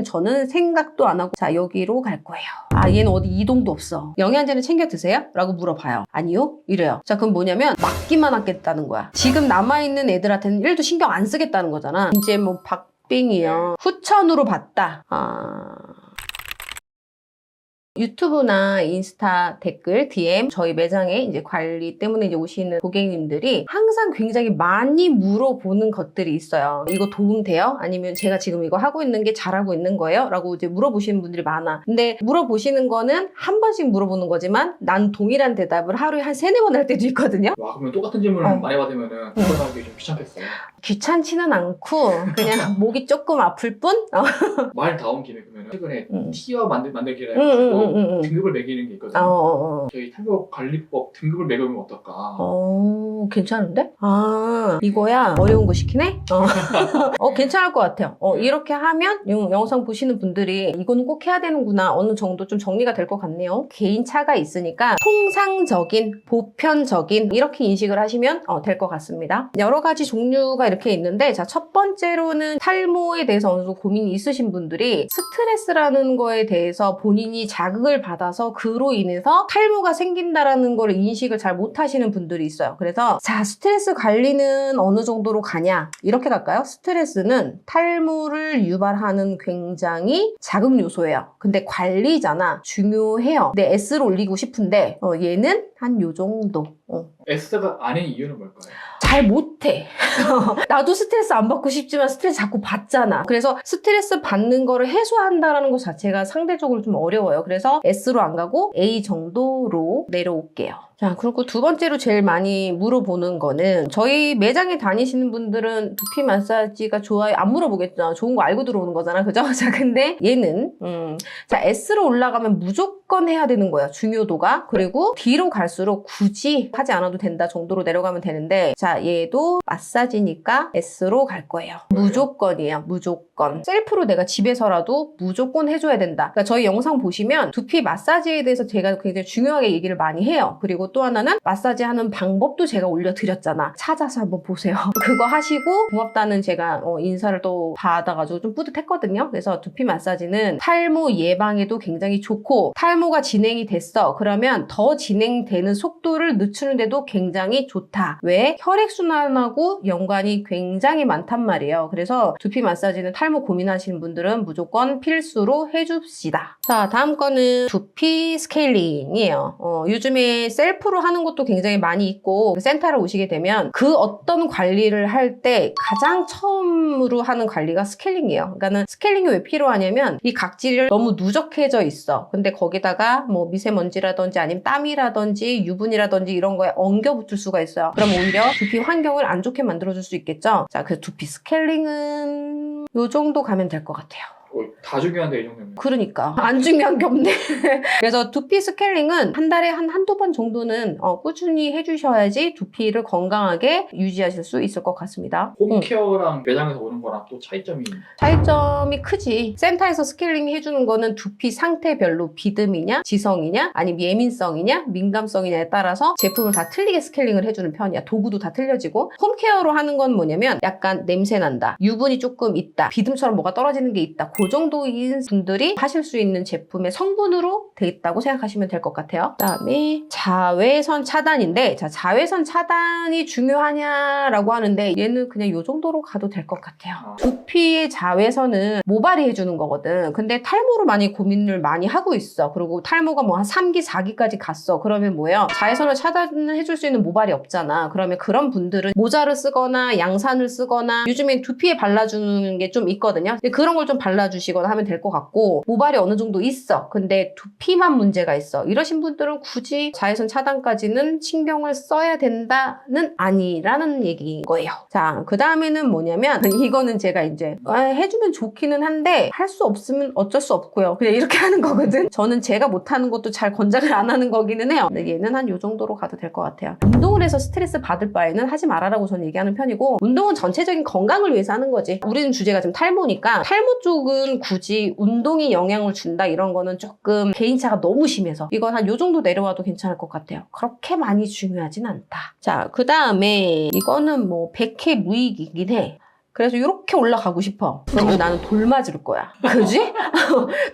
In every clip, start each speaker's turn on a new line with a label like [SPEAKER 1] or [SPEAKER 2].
[SPEAKER 1] 저는 생각도 안 하고 자 여기로 갈 거예요. 아 얘는 어디 이동도 없어. 영양제는 챙겨 드세요? 라고 물어봐요. 아니요? 이래요. 자 그럼 뭐냐면 맞기만 하겠다는 거야. 지금 남아있는 애들한테는 1도 신경 안 쓰겠다는 거잖아. 이제 뭐 박빙이요. 후천으로 봤다. 유튜브나 인스타 댓글, DM, 저희 매장에 이제 관리 때문에 이제 오시는 고객님들이 항상 굉장히 많이 물어보는 것들이 있어요. 이거 도움돼요? 아니면 제가 지금 이거 하고 있는 게 잘하고 있는 거예요? 라고 이제 물어보시는 분들이 많아. 근데 물어보시는 거는 한 번씩 물어보는 거지만 난 동일한 대답을 하루에 한 3-4번 할 때도 있거든요.
[SPEAKER 2] 와 그러면 똑같은 질문을 많이 받으면은 답변하기 좀 귀찮겠어요.
[SPEAKER 1] 귀찮지는 않고 그냥 목이 조금 아플 뿐?
[SPEAKER 2] 말 다운 김에 그러면 최근에 티어 만들기를 해가지고 등급을 매기는 게 있거든요. 저희 탈모관리법 등급을 매기면 어떨까?
[SPEAKER 1] 괜찮은데? 이거야 어려운 거 시키네? 괜찮을 것 같아요. 이렇게 하면 영상 보시는 분들이 이거는 꼭 해야 되는구나 어느 정도 좀 정리가 될 것 같네요. 개인차가 있으니까 통상적인, 보편적인 이렇게 인식을 하시면 될 것 같습니다. 여러 가지 종류가 이렇게 있는데 자, 첫 번째로는 탈모에 대해서 어느 정도 고민이 있으신 분들이 스트레스라는 거에 대해서 본인이 자극을 받아서 그로 인해서 탈모가 생긴다라는 걸 인식을 잘 못하시는 분들이 있어요. 그래서 자 스트레스 관리는 어느 정도로 가냐 이렇게 갈까요? 스트레스는 탈모를 유발하는 굉장히 자극 요소예요. 근데 관리잖아. 중요해요. 근데 S를 올리고 싶은데 얘는 한 요 정도.
[SPEAKER 2] S가 아닌 이유는 뭘까요?
[SPEAKER 1] 잘 못해. 나도 스트레스 안 받고 싶지만 스트레스 자꾸 받잖아. 그래서 스트레스 받는 거를 해소한다는 것 자체가 상대적으로 좀 어려워요. 그래서 S로 안 가고 A 정도로 내려올게요. 자, 그리고 두 번째로 제일 많이 물어보는 거는 저희 매장에 다니시는 분들은 두피 마사지가 좋아요? 안 물어보겠죠. 좋은 거 알고 들어오는 거잖아. 그죠? 자, 근데 얘는 자 S로 올라가면 무조건 해야 되는 거야. 중요도가. 그리고 뒤로 갈수록 굳이 하지 않아도 된다 정도로 내려가면 되는데 자 얘도 마사지니까 S로 갈 거예요. 무조건이에요. 무조건. 셀프로 내가 집에서라도 무조건 해줘야 된다. 그러니까 저희 영상 보시면 두피 마사지에 대해서 제가 굉장히 중요하게 얘기를 많이 해요. 그리고 또 하나는 마사지 하는 방법도 제가 올려드렸잖아. 찾아서 한번 보세요. 그거 하시고 고맙다는 제가 인사를 또 받아가지고 좀 뿌듯했거든요. 그래서 두피 마사지는 탈모 예방에도 굉장히 좋고 탈모가 진행이 됐어. 그러면 더 진행되는 속도를 늦추는데도 굉장히 좋다. 왜? 혈액순환하고 연관이 굉장히 많단 말이에요. 그래서 두피 마사지는 탈모 고민하시는 분들은 무조건 필수로 해줍시다. 자, 다음 거는 두피 스케일링이에요. 요즘에 셀프로 하는 것도 굉장히 많이 있고 센터를 오시게 되면 그 어떤 관리를 할 때 가장 처음으로 하는 관리가 스케일링이에요. 그러니까는 스케일링이 왜 필요하냐면 이 각질이 너무 누적해져 있어. 근데 거기다가 뭐 미세먼지라든지 아니면 땀이라든지 유분이라든지 이런 거에 엉겨 붙을 수가 있어요. 그럼 오히려 두피 환경을 안 좋게 만들어줄 수 있겠죠. 자, 그 두피 스케일링은 요 정도 가면 될 것 같아요.
[SPEAKER 2] 다 중요한데 이 정도면.
[SPEAKER 1] 그러니까 안 중요한 게 없네. 그래서 두피 스케일링은 한 달에 한두 번 정도는 꾸준히 해주셔야지 두피를 건강하게 유지하실 수 있을 것 같습니다.
[SPEAKER 2] 홈케어랑 매장에서 오는 거랑 또
[SPEAKER 1] 차이점이 크지. 센터에서 스케일링 해주는 거는 두피 상태별로 비듬이냐 지성이냐 아니면 예민성이냐 민감성이냐에 따라서 제품을 다 틀리게 스케일링을 해주는 편이야. 도구도 다 틀려지고 홈케어로 하는 건 뭐냐면 약간 냄새 난다, 유분이 조금 있다, 비듬처럼 뭐가 떨어지는 게 있다, 그 정도인 분들이 하실 수 있는 제품의 성분으로 돼 있다고 생각하시면 될 것 같아요. 그 다음에 자외선 차단인데 자 자외선 차단이 중요하냐라고 하는데 얘는 그냥 이 정도로 가도 될 것 같아요. 두피의 자외선은 모발이 해주는 거거든. 근데 탈모로 많이 고민을 많이 하고 있어. 그리고 탈모가 뭐 한 3기, 4기까지 갔어. 그러면 뭐예요? 자외선을 차단을 해줄 수 있는 모발이 없잖아. 그러면 그런 분들은 모자를 쓰거나 양산을 쓰거나 요즘엔 두피에 발라주는 게 좀 있거든요. 근데 그런 걸 좀 발라주시거나 하면 될 것 같고 모발이 어느 정도 있어. 근데 두피만 문제가 있어. 이러신 분들은 굳이 자외선 차단까지는 신경을 써야 된다는 아니라는 얘기인 거예요. 자, 그 다음에는 뭐냐면 이거는 제가 이제 해주면 좋기는 한데 할 수 없으면 어쩔 수 없고요. 그냥 이렇게 하는 거거든. 저는 제가 못하는 것도 잘 권장을 안 하는 거기는 해요. 근데 얘는 한 요 정도로 가도 될 것 같아요. 운동을 해서 스트레스 받을 바에는 하지 말아라고 저는 얘기하는 편이고 운동은 전체적인 건강을 위해서 하는 거지. 우리는 주제가 지금 탈모니까 탈모 쪽은 굳이 운동이 영향을 준다 이런 거는 조금 개인차가 너무 심해서 이건 한 요 정도 내려와도 괜찮을 것 같아요. 그렇게 많이 중요하진 않다. 자, 그 다음에 이거는 뭐 백해 무익이긴 해. 그래서 이렇게 올라가고 싶어. 그러면 나는 돌 맞을 거야. 그지?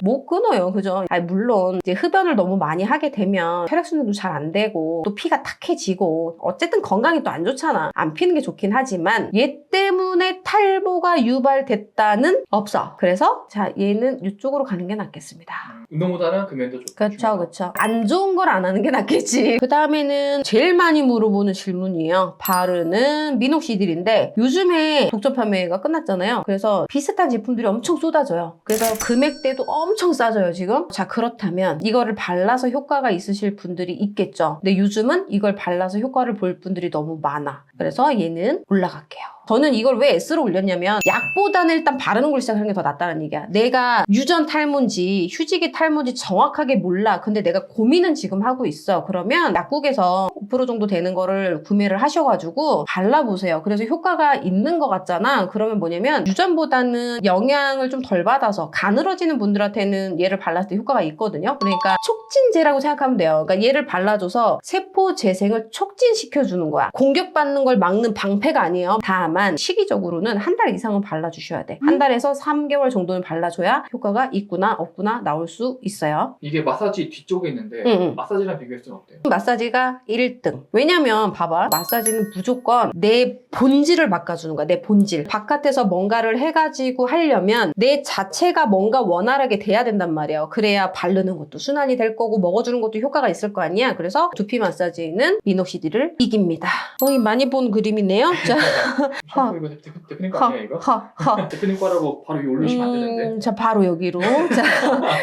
[SPEAKER 1] 못 끊어요. 그죠? 아니, 물론 이제 흡연을 너무 많이 하게 되면 혈액순환도 잘 안 되고 또 피가 탁해지고 어쨌든 건강이 또 안 좋잖아. 안 피는 게 좋긴 하지만 얘 때문에 탈모가 유발됐다는 없어. 그래서 자, 얘는 이쪽으로 가는 게 낫겠습니다.
[SPEAKER 2] 운동보다는 금연도 좋고.
[SPEAKER 1] 그렇죠, 그렇죠. 안 좋은 걸 안 하는 게 낫겠지. 그 다음에는 제일 많이 물어보는 질문이에요. 바르는 미녹시딜인데 요즘에 독점판매가 끝났잖아요. 그래서 비슷한 제품들이 엄청 쏟아져요. 그래서 금액대도 엄청 싸져요, 지금. 자, 그렇다면 이거를 발라서 효과가 있으실 분들이 있겠죠. 근데 요즘은 이걸 발라서 효과를 볼 분들이 너무 많아. 그래서 얘는 올라갈게요. 저는 이걸 왜 S로 올렸냐면 약보다는 일단 바르는 걸 시작하는 게 더 낫다는 얘기야. 내가 유전 탈모인지 휴지기 탈모인지 정확하게 몰라. 근데 내가 고민은 지금 하고 있어. 그러면 약국에서 5% 정도 되는 거를 구매를 하셔가지고 발라보세요. 그래서 효과가 있는 것 같잖아. 그러면 뭐냐면 유전보다는 영향을 좀 덜 받아서 가늘어지는 분들한테는 얘를 발랐을 때 효과가 있거든요. 그러니까 촉진제라고 생각하면 돼요. 그러니까 얘를 발라줘서 세포 재생을 촉진시켜주는 거야. 공격받는 걸 막는 방패가 아니에요. 다만 시기적으로는 한 달 이상은 발라주셔야 돼. 한 달에서 3개월 정도는 발라줘야 효과가 있구나 없구나 나올 수 있어요.
[SPEAKER 2] 이게 마사지 뒤쪽에 있는데 마사지랑 비교했을 때 어때요?
[SPEAKER 1] 마사지가 1등. 왜냐면 봐봐. 마사지는 무조건 내 본질을 바꿔주는 거야. 내 본질. 바깥에서 뭔가를 해가지고 하려면 내 자체가 뭔가 원활하게 돼야 된단 말이에요. 그래야 바르는 것도 순환이 될 거고 먹어주는 것도 효과가 있을 거 아니야. 그래서 두피 마사지는 미녹시딜을 이깁니다. 거의 많이 본 그림이네요. 자,
[SPEAKER 2] 샴푸 이거 대표님 거 아니야 이거? 대표님 거라고 바로 위에 올리시면 안 되는데.
[SPEAKER 1] 자, 바로 여기로.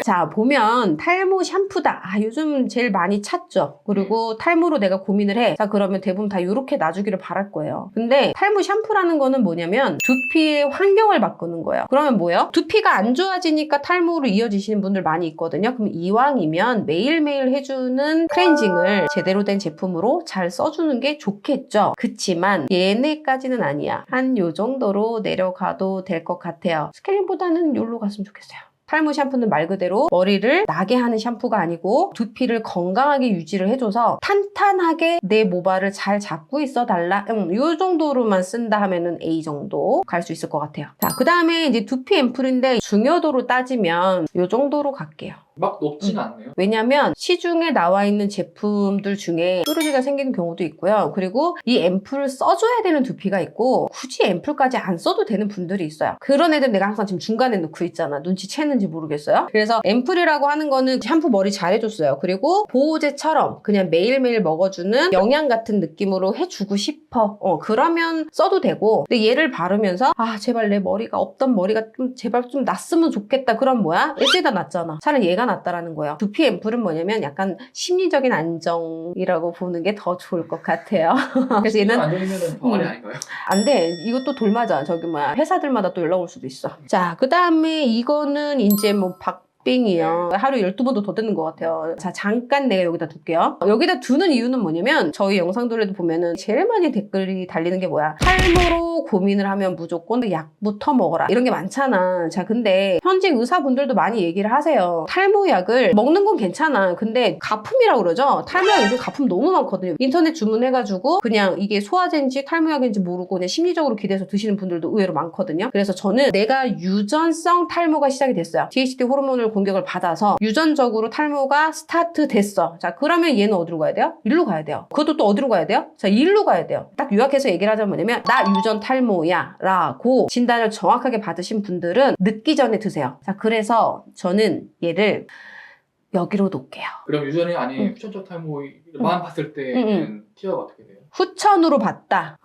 [SPEAKER 1] 자, 보면 탈모 샴푸다. 아, 요즘 제일 많이 찾죠. 그리고 탈모로 내가 고민을 해. 자, 그러면 대부분 다 이렇게 놔주기를 바랄 거예요. 근데 탈모 샴푸라는 거는 뭐냐면 두피의 환경을 바꾸는 거예요. 그러면 뭐예요? 두피가 안 좋아지니까 탈모로 이어지시는 분들 많이 있거든요. 그럼 이왕이면 매일매일 해주는 클렌징을 제대로 된 제품으로 잘 써주는 게 좋겠죠. 그치만 얘네까지는 아니야. 한 요 정도로 내려가도 될 것 같아요. 스케일보다는 요로 갔으면 좋겠어요. 탈모 샴푸는 말 그대로 머리를 나게 하는 샴푸가 아니고 두피를 건강하게 유지를 해줘서 탄탄하게 내 모발을 잘 잡고 있어 달라. 요 정도로만 쓴다 하면은 A 정도 갈 수 있을 것 같아요. 자, 그 다음에 이제 두피 앰플인데 중요도로 따지면 요 정도로 갈게요.
[SPEAKER 2] 막 높지는 않네요.
[SPEAKER 1] 왜냐면 시중에 나와 있는 제품들 중에 뾰루지가 생기는 경우도 있고요. 그리고 이 앰플을 써줘야 되는 두피가 있고 굳이 앰플까지 안 써도 되는 분들이 있어요. 그런 애들 내가 항상 지금 중간에 넣고 있잖아. 눈치채는지 모르겠어요. 그래서 앰플이라고 하는 거는 샴푸 머리 잘 해줬어요. 그리고 보호제처럼 그냥 매일매일 먹어주는 영양 같은 느낌으로 해주고 싶어. 그러면 써도 되고. 근데 얘를 바르면서 아, 제발 내 머리가 없던 머리가 좀 제발 좀 났으면 좋겠다. 그럼 뭐야? S에다 놨잖아. 차라리 얘가 낫다라는 거예요. 두피 앰플은 뭐냐면 약간 심리적인 안정이라고 보는 게 더 좋을 것 같아요. 그래서 얘는
[SPEAKER 2] 안정이면은 더 아래 아닌가요?
[SPEAKER 1] 안 돼. 이것도 돌맞아. 저기 뭐야. 회사들마다 또 연락 올 수도 있어. 자, 그 다음에 이거는 이제 뭐 빙이요. 하루 12번도 더 듣는 것 같아요. 자, 잠깐 내가 여기다 둘게요. 여기다 두는 이유는 뭐냐면 저희 영상들에도 보면은 제일 많이 댓글이 달리는 게 뭐야? 탈모로 고민을 하면 무조건 약부터 먹어라. 이런 게 많잖아. 자, 근데 현직 의사분들도 많이 얘기를 하세요. 탈모약을 먹는 건 괜찮아. 근데 가품이라고 그러죠? 탈모약 요즘 가품 너무 많거든요. 인터넷 주문해가지고 그냥 이게 소화제인지 탈모약인지 모르고 그냥 심리적으로 기대서 드시는 분들도 의외로 많거든요. 그래서 저는 내가 유전성 탈모가 시작이 됐어요. DHT 호르몬을 공격을 받아서 유전적으로 탈모가 스타트 됐어. 자, 그러면 얘는 어디로 가야 돼요? 일로 가야 돼요. 그것도 또 어디로 가야 돼요? 자, 일로 가야 돼요. 딱 요약해서 얘기를 하자면 뭐냐면 나 유전 탈모야 라고 진단을 정확하게 받으신 분들은 늦기 전에 드세요. 자, 그래서 저는 얘를 여기로 놓을게요.
[SPEAKER 2] 그럼 유전이 아닌 후천적 탈모만 봤을 때는 티어가 어떻게 돼요?
[SPEAKER 1] 후천으로 봤다.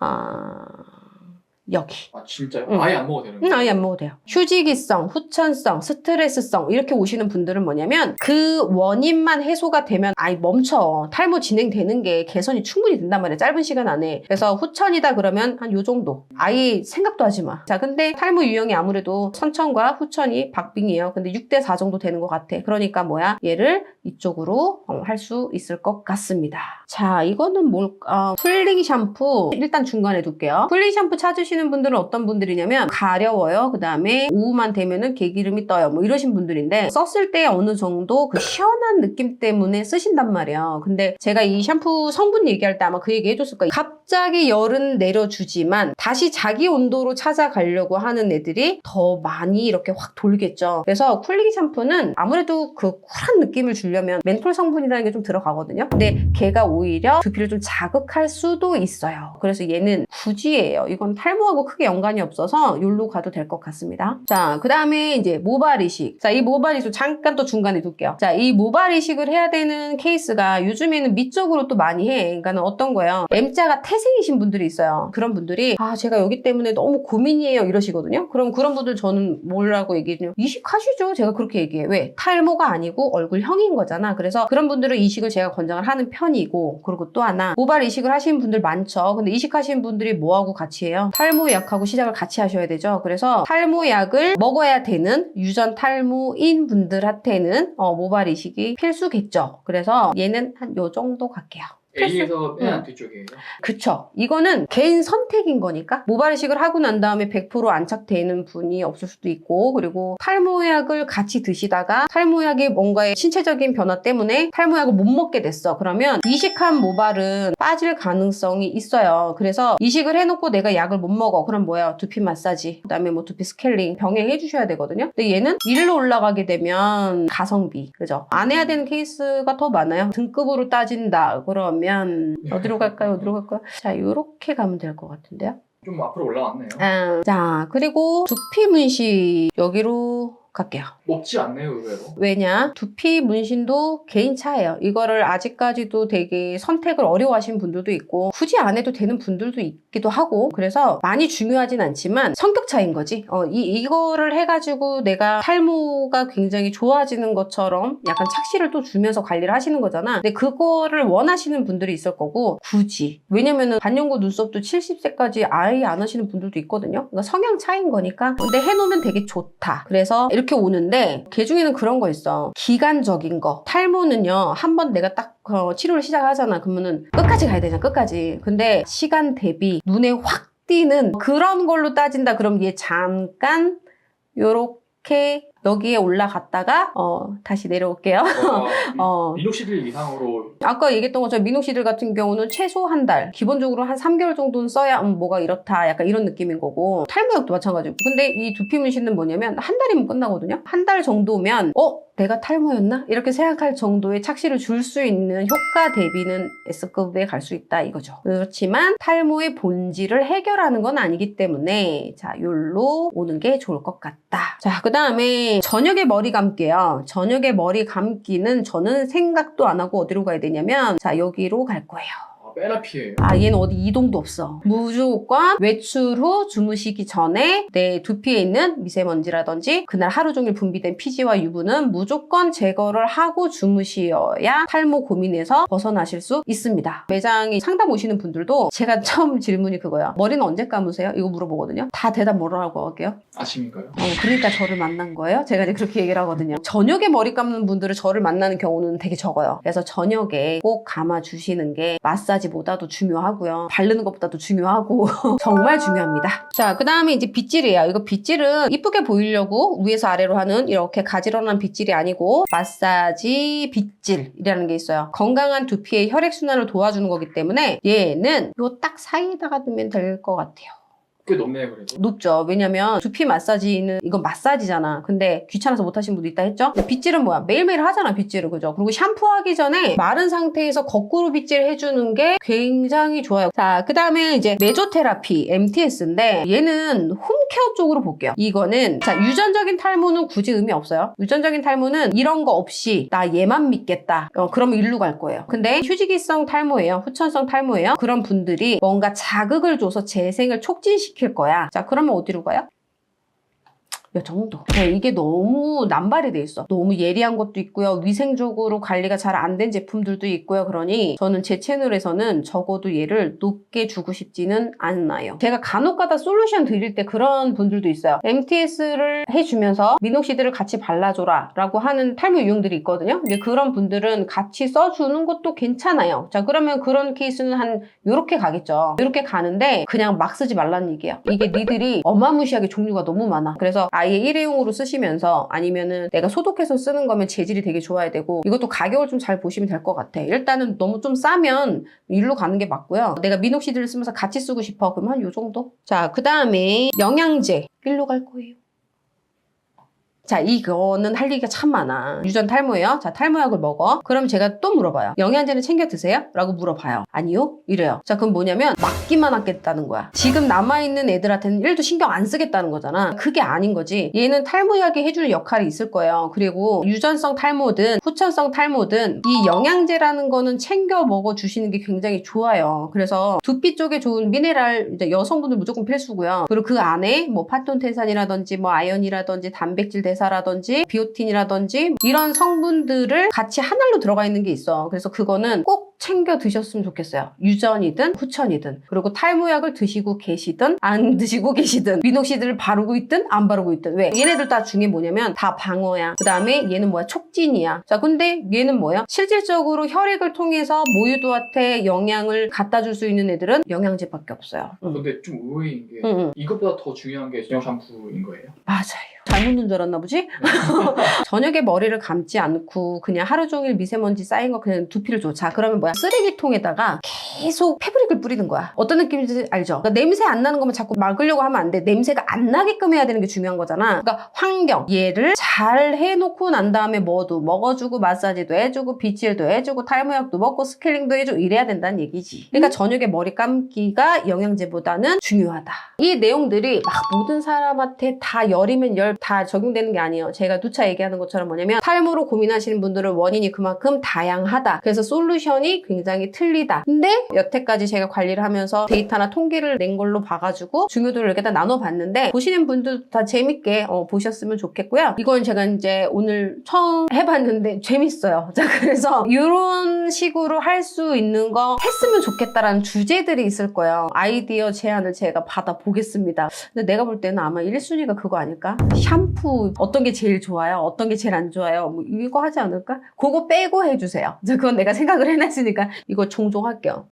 [SPEAKER 1] 여기.
[SPEAKER 2] 아, 진짜요? 아예 안 먹어도 되는 거예요?
[SPEAKER 1] 아예 안 먹어도 돼요. 휴지기성, 후천성, 스트레스성 이렇게 오시는 분들은 뭐냐면 그 원인만 해소가 되면 아예 멈춰. 탈모 진행되는 게 개선이 충분히 된단 말이야. 짧은 시간 안에. 그래서 후천이다 그러면 한 요 정도. 아예 생각도 하지 마. 자, 근데 탈모 유형이 아무래도 선천과 후천이 박빙이에요. 근데 6대4 정도 되는 것 같아. 그러니까 뭐야? 얘를 이쪽으로 할 수 있을 것 같습니다. 자, 이거는 뭘까? 풀링 샴푸 일단 중간에 둘게요. 풀링 샴푸 찾으시 해주시는 분들은 어떤 분들이냐면 가려워요. 그 다음에 오후만 되면은 개기름이 떠요. 뭐 이러신 분들인데 썼을 때 어느 정도 그 시원한 느낌 때문에 쓰신단 말이에요. 근데 제가 이 샴푸 성분 얘기할 때 아마 그 얘기 해줬을 거예요. 갑자기 열은 내려주지만 다시 자기 온도로 찾아가려고 하는 애들이 더 많이 이렇게 확 돌겠죠. 그래서 쿨링 샴푸는 아무래도 그 쿨한 느낌을 주려면 멘톨 성분이라는 게 좀 들어가거든요. 근데 걔가 오히려 두피를 좀 자극할 수도 있어요. 그래서 얘는 굳이예요. 이건 탈모하고 크게 연관이 없어서 여기로 가도 될 것 같습니다. 자, 그 다음에 이제 모발 이식. 자, 이 모발 이식 잠깐 또 중간에 둘게요. 자, 이 모발 이식을 해야 되는 케이스가 요즘에는 미적으로 또 많이 해. 그러니까는 어떤 거예요? M자가 태생이신 분들이 있어요. 그런 분들이 제가 여기 때문에 너무 고민이에요 이러시거든요. 그럼 그런 분들 저는 뭐라고 얘기해요? 이식하시죠. 제가 그렇게 얘기해요. 왜? 탈모가 아니고 얼굴형인 거잖아. 그래서 그런 분들은 이식을 제가 권장을 하는 편이고, 그리고 또 하나 모발 이식을 하시는 분들 많죠. 근데 이식하시는 분들이 뭐하고 같이 해요? 탈모약하고 시작을 같이 하셔야 되죠. 그래서 탈모약을 먹어야 되는 유전 탈모인 분들한테는 모발 이식이 필수겠죠. 그래서 얘는 한 요 정도 갈게요.
[SPEAKER 2] A에서 맨 뒤쪽이에요.
[SPEAKER 1] 그쵸. 이거는 개인 선택인 거니까 모발 이식을 하고 난 다음에 100% 안착되는 분이 없을 수도 있고, 그리고 탈모약을 같이 드시다가 탈모약이 뭔가의 신체적인 변화 때문에 탈모약을 못 먹게 됐어. 그러면 이식한 모발은 빠질 가능성이 있어요. 그래서 이식을 해놓고 내가 약을 못 먹어. 그럼 뭐야? 두피 마사지, 그 다음에 뭐 두피 스케일링 병행해 주셔야 되거든요. 근데 얘는 일로 올라가게 되면 가성비, 그죠? 안 해야 되는 케이스가 더 많아요. 등급으로 따진다 그러면 어디로 갈까요? 어디로 갈까요? 자, 요렇게 가면 될 것 같은데요.
[SPEAKER 2] 좀 앞으로 올라왔네요.
[SPEAKER 1] 자, 그리고 두피 문신 여기로 갈게요.
[SPEAKER 2] 높지 않네요, 의외로.
[SPEAKER 1] 왜냐? 두피 문신도 개인 차예요. 이거를 아직까지도 되게 선택을 어려워하시는 분들도 있고 굳이 안 해도 되는 분들도 있기도 하고, 그래서 많이 중요하진 않지만 성격 차이인 거지. 이거를 해가지고 내가 탈모가 굉장히 좋아지는 것처럼 약간 착시를 또 주면서 관리를 하시는 거잖아. 근데 그거를 원하시는 분들이 있을 거고, 굳이. 왜냐면은 반영구 눈썹도 70세까지 아예 안 하시는 분들도 있거든요. 그러니까 성향 차이인 거니까. 근데 해놓으면 되게 좋다. 그래서 이렇게 오는데 걔 중에는 그런 거 있어. 기간적인 거. 탈모는요, 한번 내가 딱 치료를 시작하잖아. 그러면은 끝까지 가야 되잖아. 끝까지. 근데 시간 대비 눈에 확 띄는 그런 걸로 따진다. 그럼 얘 잠깐 요렇게 여기에 올라갔다가 다시 내려올게요.
[SPEAKER 2] 미녹시딜 이상으로.
[SPEAKER 1] 아까 얘기했던 것처럼 미녹시딜 같은 경우는 최소 한 달, 기본적으로 한 3개월 정도는 써야 뭐가 이렇다, 약간 이런 느낌인 거고, 탈모약도 마찬가지고. 근데 이 두피 문신은 뭐냐면 한 달이면 끝나거든요. 한 달 정도면 내가 탈모였나? 이렇게 생각할 정도의 착시를 줄 수 있는 효과 대비는 S급에 갈 수 있다 이거죠. 그렇지만 탈모의 본질을 해결하는 건 아니기 때문에 자, 요로 오는 게 좋을 것 같다. 자, 그 다음에 저녁에 머리 감기예요. 저녁에 머리 감기는 저는 생각도 안 하고 어디로 가야 되냐면 자, 여기로 갈 거예요.
[SPEAKER 2] 빼라피예요.
[SPEAKER 1] 얘는 어디 이동도 없어. 무조건 외출 후 주무시기 전에 내 두피에 있는 미세먼지라든지 그날 하루 종일 분비된 피지와 유분은 무조건 제거를 하고 주무셔야 탈모 고민에서 벗어나실 수 있습니다. 매장에 상담 오시는 분들도 제가 처음 질문이 그거야. 머리는 언제 감으세요? 이거 물어보거든요. 다 대답 뭐라고 할게요?
[SPEAKER 2] 아침인가요?
[SPEAKER 1] 그러니까 저를 만난 거예요? 제가 이제 그렇게 얘기를 하거든요. 저녁에 머리 감는 분들은 저를 만나는 경우는 되게 적어요. 그래서 저녁에 꼭 감아주시는 게 마사지보다도 중요하고요. 바르는 것보다도 중요하고 정말 중요합니다. 자, 그 다음에 이제 빗질이에요. 이거 빗질은 이쁘게 보이려고 위에서 아래로 하는 이렇게 가지런한 빗질이 아니고 마사지 빗질이라는 게 있어요. 건강한 두피의 혈액순환을 도와주는 거기 때문에 얘는 요 딱 사이에다가 두면 될 것 같아요.
[SPEAKER 2] 꽤 높네요, 그래도.
[SPEAKER 1] 높죠. 왜냐면 두피 마사지는 이건 마사지잖아. 근데 귀찮아서 못 하신 분도 있다 했죠? 근데 빗질은 뭐야? 매일매일 하잖아, 빗질은. 그죠? 그리고 샴푸하기 전에 마른 상태에서 거꾸로 빗질 해주는 게 굉장히 좋아요. 자, 그 다음에 이제 메조테라피, MTS인데 얘는 홈케어 쪽으로 볼게요. 이거는 자, 유전적인 탈모는 굳이 의미 없어요. 유전적인 탈모는 이런 거 없이 나 얘만 믿겠다. 그러면 일로 갈 거예요. 근데 휴지기성 탈모예요. 후천성 탈모예요. 그런 분들이 뭔가 자극을 줘서 재생을 촉진시킬 거야. 자, 그러면 어디로 가요? 몇 정도. 네, 이게 너무 남발이 돼 있어. 너무 예리한 것도 있고요. 위생적으로 관리가 잘 안 된 제품들도 있고요. 그러니 저는 제 채널에서는 적어도 얘를 높게 주고 싶지는 않아요. 제가 간혹가다 솔루션 드릴 때 그런 분들도 있어요. MTS를 해주면서 미녹시드를 같이 발라줘라 라고 하는 탈모 유형들이 있거든요. 근데 그런 분들은 같이 써주는 것도 괜찮아요. 자, 그러면 그런 케이스는 한 요렇게 가겠죠. 요렇게 가는데 그냥 막 쓰지 말라는 얘기예요. 이게 니들이 어마무시하게 종류가 너무 많아. 그래서 아예 일회용으로 쓰시면서 아니면은 내가 소독해서 쓰는 거면 재질이 되게 좋아야 되고 이것도 가격을 좀 잘 보시면 될 것 같아. 일단은 너무 좀 싸면 일로 가는 게 맞고요. 내가 미녹시드를 쓰면서 같이 쓰고 싶어. 그럼 한 요 정도? 자, 그 다음에 영양제. 일로 갈 거예요. 자, 이거는 할 얘기가 참 많아. 유전 탈모예요? 자, 탈모약을 먹어. 그럼 제가 또 물어봐요. 영양제는 챙겨 드세요? 라고 물어봐요. 아니요? 이래요. 자, 그럼 뭐냐면 맞기만 하겠다는 거야. 지금 남아있는 애들한테는 1도 신경 안 쓰겠다는 거잖아. 그게 아닌 거지. 얘는 탈모약이 해주는 역할이 있을 거예요. 그리고 유전성 탈모든 후천성 탈모든 이 영양제라는 거는 챙겨 먹어주시는 게 굉장히 좋아요. 그래서 두피 쪽에 좋은 미네랄, 이제 여성분들 무조건 필수고요. 그리고 그 안에 뭐 파톤텐산이라든지 뭐 아연이라든지 단백질 대사라든지 비오틴이라든지 이런 성분들을 같이 한 알로 들어가 있는 게 있어. 그래서 그거는 꼭 챙겨 드셨으면 좋겠어요. 유전이든 후천이든. 그리고 탈모약을 드시고 계시든 안 드시고 계시든 미녹시드를 바르고 있든 안 바르고 있든. 왜? 얘네들 다 중에 뭐냐면 다 방어야. 그 다음에 얘는 뭐야? 촉진이야. 자, 근데 얘는 뭐야? 실질적으로 혈액을 통해서 모유도한테 영양을 갖다 줄 수 있는 애들은 영양제밖에 없어요.
[SPEAKER 2] 근데 좀 의외인 게 이것보다 더 중요한 게 저녁 샴푸인 거예요.
[SPEAKER 1] 맞아요. 잘못 눈 들었나 보지? 저녁에 머리를 감지 않고 그냥 하루 종일 미세먼지 쌓인 거 그냥 두피를 줘. 자, 그러면 뭐야? 쓰레기통에다가 계속 패브릭을 뿌리는 거야. 어떤 느낌인지 알죠? 그러니까 냄새 안 나는 것만 자꾸 막으려고 하면 안 돼. 냄새가 안 나게끔 해야 되는 게 중요한 거잖아. 그러니까 환경, 얘를 잘 해놓고 난 다음에 뭐도 먹어주고 마사지도 해주고 빗질도 해주고 탈모약도 먹고 스케일링도 해주고 이래야 된다는 얘기지. 그러니까 저녁에 머리 감기가 영양제보다는 중요하다. 이 내용들이 막 모든 사람한테 다 열이면 열 다 적용되는 게 아니에요. 제가 누차 얘기하는 것처럼 뭐냐면 탈모로 고민하시는 분들은 원인이 그만큼 다양하다. 그래서 솔루션이 굉장히 틀리다. 근데 여태까지 제가 관리를 하면서 데이터나 통계를 낸 걸로 봐가지고 중요도를 이렇게 다 나눠봤는데 보시는 분들도 다 재밌게 보셨으면 좋겠고요. 이건 제가 이제 오늘 처음 해봤는데 재밌어요. 자, 그래서 이런 식으로 할 수 있는 거 했으면 좋겠다라는 주제들이 있을 거예요. 아이디어 제안을 제가 받아보겠습니다. 근데 내가 볼 때는 아마 1순위가 그거 아닐까? 샴푸 어떤 게 제일 좋아요? 어떤 게 제일 안 좋아요? 뭐 이거 하지 않을까? 그거 빼고 해주세요. 그건 내가 생각을 해놨으니까 이거 종종 할게요.